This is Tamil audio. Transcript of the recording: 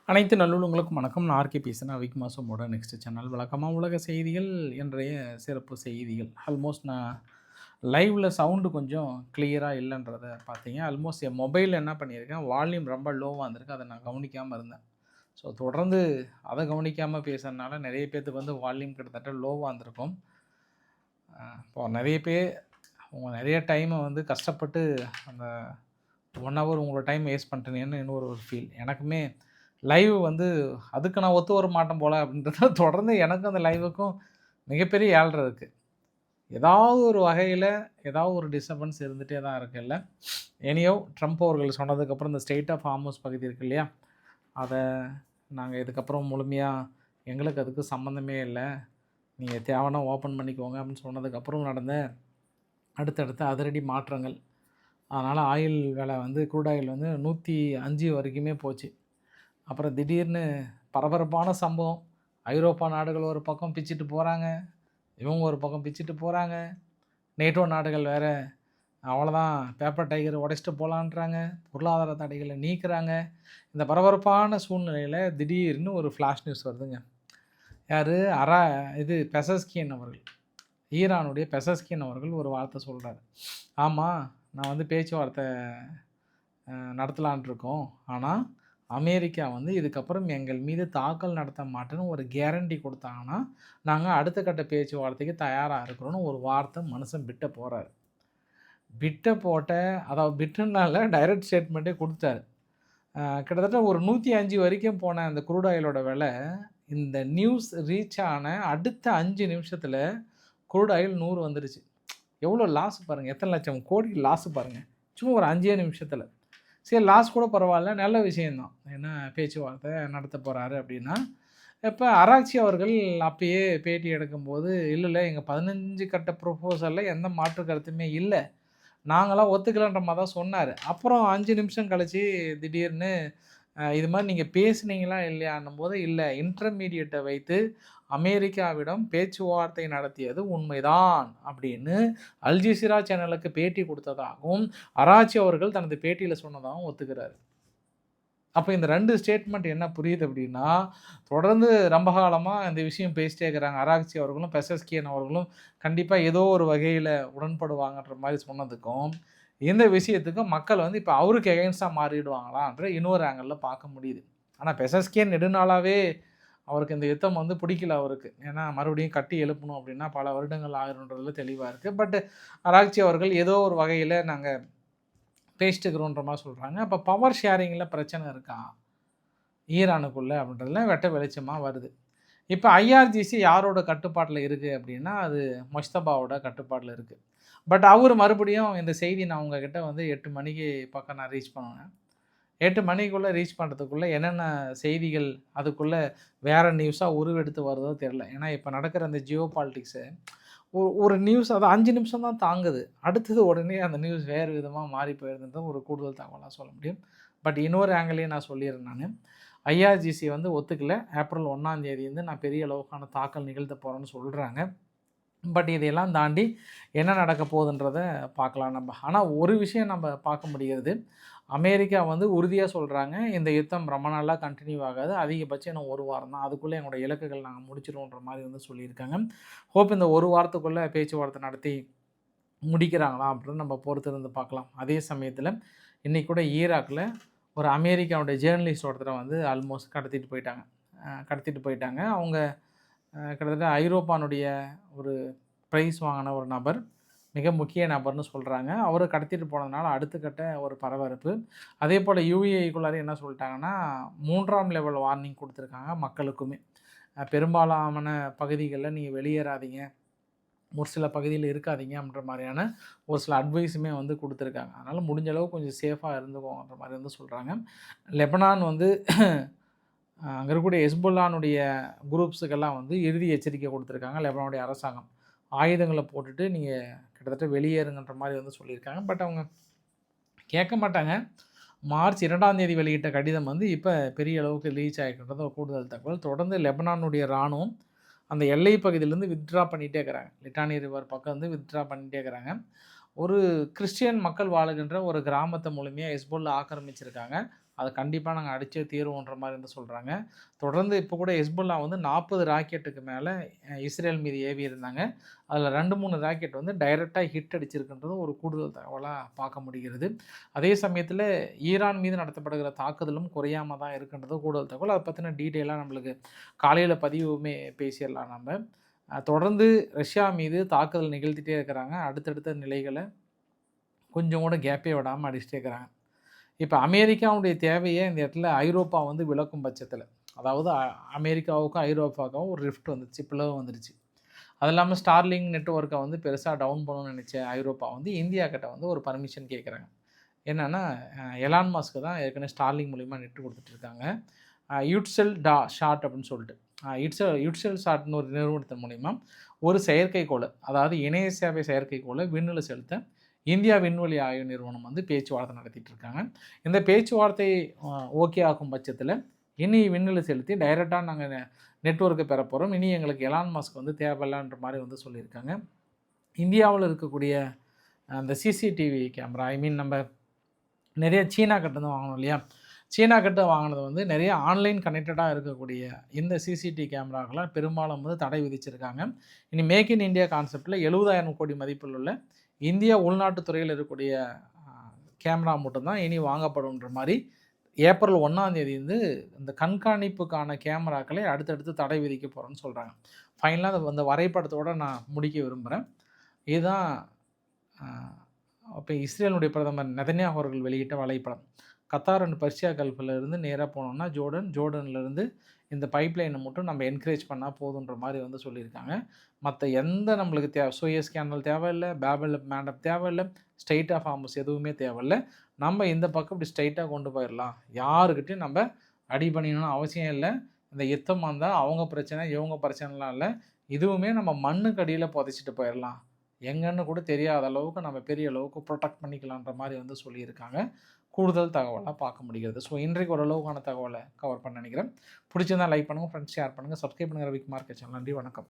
அனைத்து நல்லுள்ளங்களுக்கும் வணக்கம். நான் ஆர்கே பேசுகிறேன். வீக் மாதமோட நெக்ஸ்ட் சேனல் வழக்கமாக உலக செய்திகள் இன்றைய சிறப்பு செய்திகள். ஆல்மோஸ்ட் நான் லைவில் சவுண்டு கொஞ்சம் கிளியராக இல்லைன்றதை பார்த்தீங்க. ஆல்மோஸ்ட் என் மொபைலில் என்ன பண்ணியிருக்கேன், வால்யூம் ரொம்ப லோவாக இருந்திருக்கு. அதை நான் கவனிக்காமல் இருந்தேன். ஸோ தொடர்ந்து அதை கவனிக்காமல் பேசுறதுனால நிறைய பேர்த்துக்கு வந்து வால்யூம் கிட்டத்தட்ட லோவாக இருந்திருக்கும். இப்போ நிறைய பேர் அவங்க நிறைய டைமை வந்து கஷ்டப்பட்டு அந்த 1 ஹவர் உங்களோட டைம் வேஸ்ட் பண்ணிட்டேனேன்னு இன்னொரு ஃபீல் எனக்குமே. லைவ் வந்து அதுக்கு நான் ஒத்து வர மாட்டேன் போல் அப்படின்றத தொடர்ந்து எனக்கும் அந்த லைவுக்கும் மிகப்பெரிய ஏழ்ரை இருக்குது. ஏதாவது ஒரு வகையில் ஏதாவது ஒரு டிஸ்டர்பன்ஸ் இருந்துகிட்டே தான் இருக்குல்ல. எனியோ ட்ரம்ப் அவர்கள் சொன்னதுக்கப்புறம் இந்த ஸ்டேட் ஆஃப் ஹார்மோஸ் பகுதி இருக்கு இல்லையா, அதை நாங்கள் இதுக்கப்புறம் முழுமையாக எங்களுக்கு அதுக்கு சம்மந்தமே இல்லை, நீங்கள் தேவைன்னா ஓப்பன் பண்ணிக்கோங்க அப்படின்னு சொன்னதுக்கப்புறம் நடந்த அடுத்தடுத்த அதிரடி மாற்றங்கள். அதனால் ஆயில் விலை வந்து க்ரூட் ஆயில் வந்து 105 வரைக்குமே போச்சு. அப்புறம் திடீர்னு பரபரப்பான சம்பவம். ஐரோப்பா நாடுகள் ஒரு பக்கம் பிச்சுட்டு போகிறாங்க, இவங்க ஒரு பக்கம் பிச்சுட்டு போகிறாங்க. நேட்டோ நாடுகள் வேறு அவ்வளோதான், பேப்பர் டைகர் உடைச்சிட்டு போகலான்றாங்க, பொருளாதார தடைகளை நீக்கிறாங்க. இந்த பரபரப்பான சூழ்நிலையில் திடீர்னு ஒரு ஃப்ளாஷ் நியூஸ் வருதுங்க. யார் பெசஸ்கியன் அவர்கள், ஈரானுடைய பெசஸ்கியன் அவர்கள் ஒரு வார்த்தை சொல்கிறார். ஆமாம், நான் வந்து பேச்சுவார்த்தை நடத்தலான் இருக்கோம், ஆனால் அமெரிக்கா வந்து இதுக்கப்புறம் எங்கள் மீது தாக்கல் நடத்த மாட்டேன்னு ஒரு கேரண்டி கொடுத்தாங்கன்னா நாங்கள் அடுத்த கட்ட பேச்சுவார்த்தைக்கு தயாராக இருக்கிறோன்னு ஒரு வார்த்தை மனுஷன் பிட்ட போகிறார். பிட்ட போட்ட, அதாவது பிட்டுனால டைரக்ட் ஸ்டேட்மெண்ட்டே கொடுத்தாரு. கிட்டத்தட்ட ஒரு 105 வரைக்கும் போன அந்த க்ரூட் ஆயிலோட விலை இந்த நியூஸ் ரீச் ஆன அடுத்த 5 நிமிஷத்தில் க்ரூட் ஆயில் 100 வந்துருச்சு. எவ்வளோ லாஸ் பாருங்கள், எத்தனை லட்சம் கோடி லாஸ் பாருங்கள், சும்மா ஒரு 5 நிமிஷத்தில். சரி, லாஸ் கூட பரவாயில்ல, நல்ல விஷயந்தான். ஏன்னா பேச்சுவார்த்தை நடத்த போகிறாரு அப்படின்னா. இப்போ அராக்சி அவர்கள் அப்பயே பேட்டி எடுக்கும்போது, இல்லை எங்கள் 15 கட்ட ப்ரொபோசலில் எந்த மாற்று கருத்துமே இல்லை, நாங்களாம் ஒத்துக்கலன்ற மாதிரி தான் சொன்னார். அப்புறம் 5 நிமிஷம் கழித்து திடீர்னு இது மாதிரி நீங்கள் பேசுனீங்களா இல்லையான்னும் போது, இல்லை இன்டர்மீடியட்டை வைத்து அமெரிக்காவிடம் பேச்சுவார்த்தை நடத்தியது உண்மைதான் அப்படின்னு அல் ஜசீரா சேனலுக்கு பேட்டி கொடுத்ததாகவும் அராச்சி அவர்கள் தனது பேட்டியில் சொன்னதாகவும் ஒத்துக்கிறார். அப்போ இந்த 2 ஸ்டேட்மெண்ட் என்ன புரியுது அப்படின்னா, தொடர்ந்து ரொம்ப காலமாக இந்த விஷயம் பேசிட்டே இருக்கிறாங்க. அராக்சி அவர்களும் பெசஸ்கியன் அவர்களும் கண்டிப்பாக ஏதோ ஒரு வகையில் உடன்படுவாங்கன்ற மாதிரி சொன்னதுக்கும் இந்த விஷயத்துக்கும் மக்கள் வந்து இப்போ அவருக்கு எகென்ஸ்டாக மாறிடுவாங்களான்ற இன்னொரு ஆங்கிளில் பார்க்க முடியுது. ஆனால் பெசஸ்கியன் நெடுநாளாகவே அவருக்கு இந்த யுத்தம் வந்து பிடிக்கல அவருக்கு. ஏன்னா மறுபடியும் கட்டி எழுப்பணும் அப்படின்னா பல வருடங்கள் ஆகிருன்றதுல தெளிவாக இருக்குது. பட் அராக்சி அவர்கள் ஏதோ ஒரு வகையில் நாங்கள் பேசிட்டுக்கிறோன்ற மாதிரி சொல்கிறாங்க. அப்போ பவர் ஷேரிங்கில் பிரச்சனை இருக்கா ஈரானுக்குள்ளே அப்படின்றதுல வெட்ட வெளிச்சமாக வருது. இப்போ ஐஆர்ஜிசி யாரோட கட்டுப்பாட்டில் இருக்குது அப்படின்னா, அது மொஸ்தபாவோட கட்டுப்பாட்டில் இருக்குது. பட் அவர் மறுபடியும் இந்த செய்தி நான் உங்ககிட்ட வந்து 8 மணிக்கு பக்கம் நான் ரீச் பண்ணுவேன். 8 மணிக்குள்ளே ரீச் பண்ணுறதுக்குள்ளே என்னென்ன செய்திகள் அதுக்குள்ளே வேறு நியூஸாக உருவெடுத்து வருதோ தெரில. ஏன்னா இப்போ நடக்கிற அந்த ஜியோ பாலிட்டிக்ஸு ஒரு நியூஸ் அது 5 நிமிஷம் தான் தாங்குது, அடுத்தது உடனே அந்த நியூஸ் வேறு விதமாக மாறி போயிருந்தது ஒரு கூடுதல் தகவலாக சொல்ல முடியும். பட் இன்னொரு ஆங்கிளையும் நான் சொல்லிடுறேன். நான் ஐஆர்ஜிசி வந்து ஒத்துக்கல, ஏப்ரல் 1ஆம் தேதி வந்து நான் பெரிய அளவுக்கான தாக்கல் நிகழ்த்த போகிறேன்னு சொல்கிறாங்க. பட் இதையெல்லாம் தாண்டி என்ன நடக்க போகுதுன்றதை பார்க்கலாம் நம்ம. ஆனால் ஒரு விஷயம் நம்ம பார்க்க முடிகிறது, அமெரிக்கா வந்து உறுதியாக சொல்கிறாங்க, இந்த யுத்தம் ரொம்ப நாளாக கண்டினியூ ஆகாது, அதிகபட்சம் இன்னும் 1 வாரம் தான், அதுக்குள்ளே எங்களோட இலக்குகள் நாங்கள் முடிச்சிடுவோன்ற மாதிரி வந்து சொல்லியிருக்காங்க. ஹோப் இந்த 1 வாரத்துக்குள்ளே பேச்சுவார்த்தை நடத்தி முடிக்கிறாங்களா அப்படின்னு நம்ம பொறுத்திருந்து பார்க்கலாம். அதே சமயத்தில் இன்றைக்கி கூட ஈராக்கில் ஒரு அமெரிக்காவுடைய ஜேர்னலிஸ்ட் ஒருத்தரை வந்து ஆல்மோஸ்ட் கடத்திட்டு போயிட்டாங்க. அவங்க கிட்டத்தட்ட ஐரோப்பானுடைய ஒரு ப்ரைஸ் வாங்கின ஒரு நபர், மிக முக்கிய நபர்னு சொல்கிறாங்க. அவரை கடத்திட்டு போனதுனால அடுத்த கட்ட ஒரு பரபரப்பு. அதே போல் யுஏஇக்குள்ளாரே என்ன சொல்லிட்டாங்கன்னா, 3ஆம் லெவல் வார்னிங் கொடுத்துருக்காங்க மக்களுக்குமே. பெரும்பாலான பகுதிகளில் நீங்கள் வெளியேறாதீங்க, ஒரு சில பகுதியில் இருக்காதீங்க அப்படின்ற மாதிரியான ஒரு சில அட்வைஸுமே வந்து கொடுத்துருக்காங்க. அதனால் முடிஞ்ச அளவு கொஞ்சம் சேஃபாக இருந்துக்கோங்கன்ற மாதிரி வந்து சொல்கிறாங்க. லெபனான் வந்து அங்கே இருக்கக்கூடிய ஹெஸ்புல்லானுடைய குரூப்ஸுக்கெல்லாம் வந்து இறுதி எச்சரிக்கை கொடுத்துருக்காங்க லெபனானுடைய அரசாங்கம். ஆயுதங்களை போட்டுட்டு நீங்கள் கிட்டத்தட்ட வெளியேறுங்கன்ற மாதிரி வந்து சொல்லியிருக்காங்க. பட் அவங்க கேட்க மாட்டாங்க. மார்ச் 2ஆம் தேதி வெளியிட்ட கடிதம் வந்து இப்போ பெரிய அளவுக்கு ரீச் ஆகிருக்கின்றது ஒரு கூடுதல் தகவல். தொடர்ந்து லெபனானுடைய இராணுவம் அந்த எல்லை பகுதியிலேருந்து வித்ட்ரா பண்ணிகிட்டே இருக்கிறாங்க. லிட்டானி ரிவர் பக்கம் வந்து வித்ட்ரா பண்ணிகிட்டே இருக்கிறாங்க. ஒரு கிறிஸ்டியன் மக்கள் வாழுகின்ற ஒரு கிராமத்தை முழுமையாக ஹெஸ்புல்லா ஆக்கிரமிச்சிருக்காங்க. அதை கண்டிப்பாக நாங்கள் அடித்தே தீர்வோன்ற மாதிரி வந்து சொல்கிறாங்க. தொடர்ந்து இப்போ கூட ஹெஸ்புல்லா வந்து 40 ராக்கெட்டுக்கு மேலே இஸ்ரேல் மீது ஏவி இருந்தாங்க. அதில் 2-3 ராக்கெட் வந்து டைரெக்டாக ஹிட் அடிச்சிருக்குன்றது ஒரு கூடுதல் தகவலாக பார்க்க முடிகிறது. அதே சமயத்தில் ஈரான் மீது நடத்தப்படுகிற தாக்குதலும் குறையாமல் தான் இருக்குன்றது கூடுதல் தகவல். அதை பற்றின டீட்டெயிலாக நம்மளுக்கு காலையில் பதிவுமே பேசிடலாம் நம்ம. தொடர்ந்து ரஷ்யா மீது தாக்குதல் நிகழ்த்திட்டே இருக்கிறாங்க. அடுத்தடுத்த நிலைகளை கொஞ்சம் கூட கேப்பே விடாமல் அடிச்சுட்டே இருக்கிறாங்க. இப்போ அமெரிக்காவுடைய தேவையை இந்த இடத்துல ஐரோப்பா வந்து விளக்கும் பட்சத்தில், அதாவது அமெரிக்காவுக்கும் ஐரோப்பாவுக்கும் ஒரு ரிஃப்ட் வந்துருச்சு, பிளவு வந்துருச்சு. அது இல்லாமல் ஸ்டார்லிங் நெட்வொர்க்கை வந்து பெருசாக டவுன் பண்ணணும்னு நினச்ச ஐரோப்பா வந்து இந்தியா கிட்ட வந்து ஒரு பர்மிஷன் கேட்குறாங்க. என்னென்னா எலான் மாஸ்க்கு தான் ஏற்கனவே ஸ்டார்லிங் மூலிமா நெட்டு கொடுத்துட்ருக்காங்க. யுட்செல் ஷாட் அப்படின்னு சொல்லிட்டு யுட்செல் ஷாட்னு ஒரு நிறுவனத்தின் மூலிமா ஒரு செயற்கைக்கோளை, அதாவது இணைய சேவை செயற்கைக்கோளை விண்ணில் செலுத்த இந்தியா விண்வெளி ஆய்வு நிறுவனம் வந்து பேச்சுவார்த்தை நடத்திட்டு இருக்காங்க. இந்த பேச்சுவார்த்தை ஓகே ஆகும் பட்சத்தில் இனி விண்ணில் செலுத்தி டைரெக்டாக நாங்கள் நெட்வொர்க்கை பெற போகிறோம். இனி எங்களுக்கு எலான் மாஸ்க் வந்து தேவையில்லைன்ற மாதிரி வந்து சொல்லியிருக்காங்க. இந்தியாவில் இருக்கக்கூடிய அந்த சிசிடிவி கேமரா, நம்ம நிறைய சீனா கட்டு வாங்கணும் இல்லையா, சீனா கிட்ட வாங்கினது வந்து நிறைய ஆன்லைன் கனெக்டடாக இருக்கக்கூடிய இந்த சிசிடிவி கேமராக்கெலாம் பெரும்பாலும் வந்து தடை விதிச்சிருக்காங்க. இனி மேக் இன் இந்தியா கான்செப்டில் 70,000 கோடி மதிப்பில் உள்ள இந்தியா உள்நாட்டு துறையில் இருக்கக்கூடிய கேமரா மட்டும்தான் இனி வாங்கப்படும்ன்ற மாதிரி ஏப்ரல் 1ஆம் தேதி வந்து இந்த கண்காணிப்புக்கான கேமராக்களை அடுத்தடுத்து தடை விதிக்க போகிறோன்னு சொல்கிறாங்க. ஃபைனலாக அந்த வரைபடத்தோடு நான் முடிக்க விரும்புகிறேன். இதுதான் இப்போ இஸ்ரேலுடைய பிரதமர் நெதன்யாஹு அவர்கள் வெளியிட்ட வலைப்படம். கத்தார் அண்ட் பர்ஷியா கல்ஃபில் இருந்து நேராக போனோம்னா ஜோர்டன்லேருந்து இந்த பைப்லைனை மட்டும் நம்ம என்கரேஜ் பண்ணால் போதுன்ற மாதிரி வந்து சொல்லியிருக்காங்க. மற்ற எந்த நம்மளுக்கு சூயஸ் கேனல் தேவையில்லை, பேபல் மேண்டப் தேவையில்லை, ஸ்ட்ரைட் ஆஃப் ஹார்மஸ் எதுவுமே தேவையில்லை. நம்ம இந்த பக்கம் இப்படி ஸ்ட்ரைட்டாக கொண்டு போயிடலாம். யாருக்கிட்டையும் நம்ம அடி பண்ணிக்கணும்னு அவசியம் இல்லை. இந்த யுத்தமாக இருந்தால் அவங்க பிரச்சனை இவங்க பிரச்சனைலாம் இல்லை. இதுவுமே நம்ம மண்ணுக்கு அடியில் புதைச்சிட்டு போயிடலாம். எங்கன்னு கூட தெரியாத அளவுக்கு நம்ம பெரிய அளவுக்கு ப்ரொடெக்ட் பண்ணிக்கலான்ற மாதிரி வந்து சொல்லியிருக்காங்க. கூடுதல் தகவலாக பார்க்க முடிகிறது. ஸோ இன்றைக்கு ஓரளவுக்கான தகவலை கவர் பண்ண நினைக்கிறேன். பிடிச்சிருந்தால் லைக் பண்ணுங்கள், ஃப்ரெண்ட்ஸ் ஷேர் பண்ணுங்கள், சப்ஸ்கிரைப் பண்ணுங்கள். ரவிக்குமார் சேனல். நன்றி, வணக்கம்.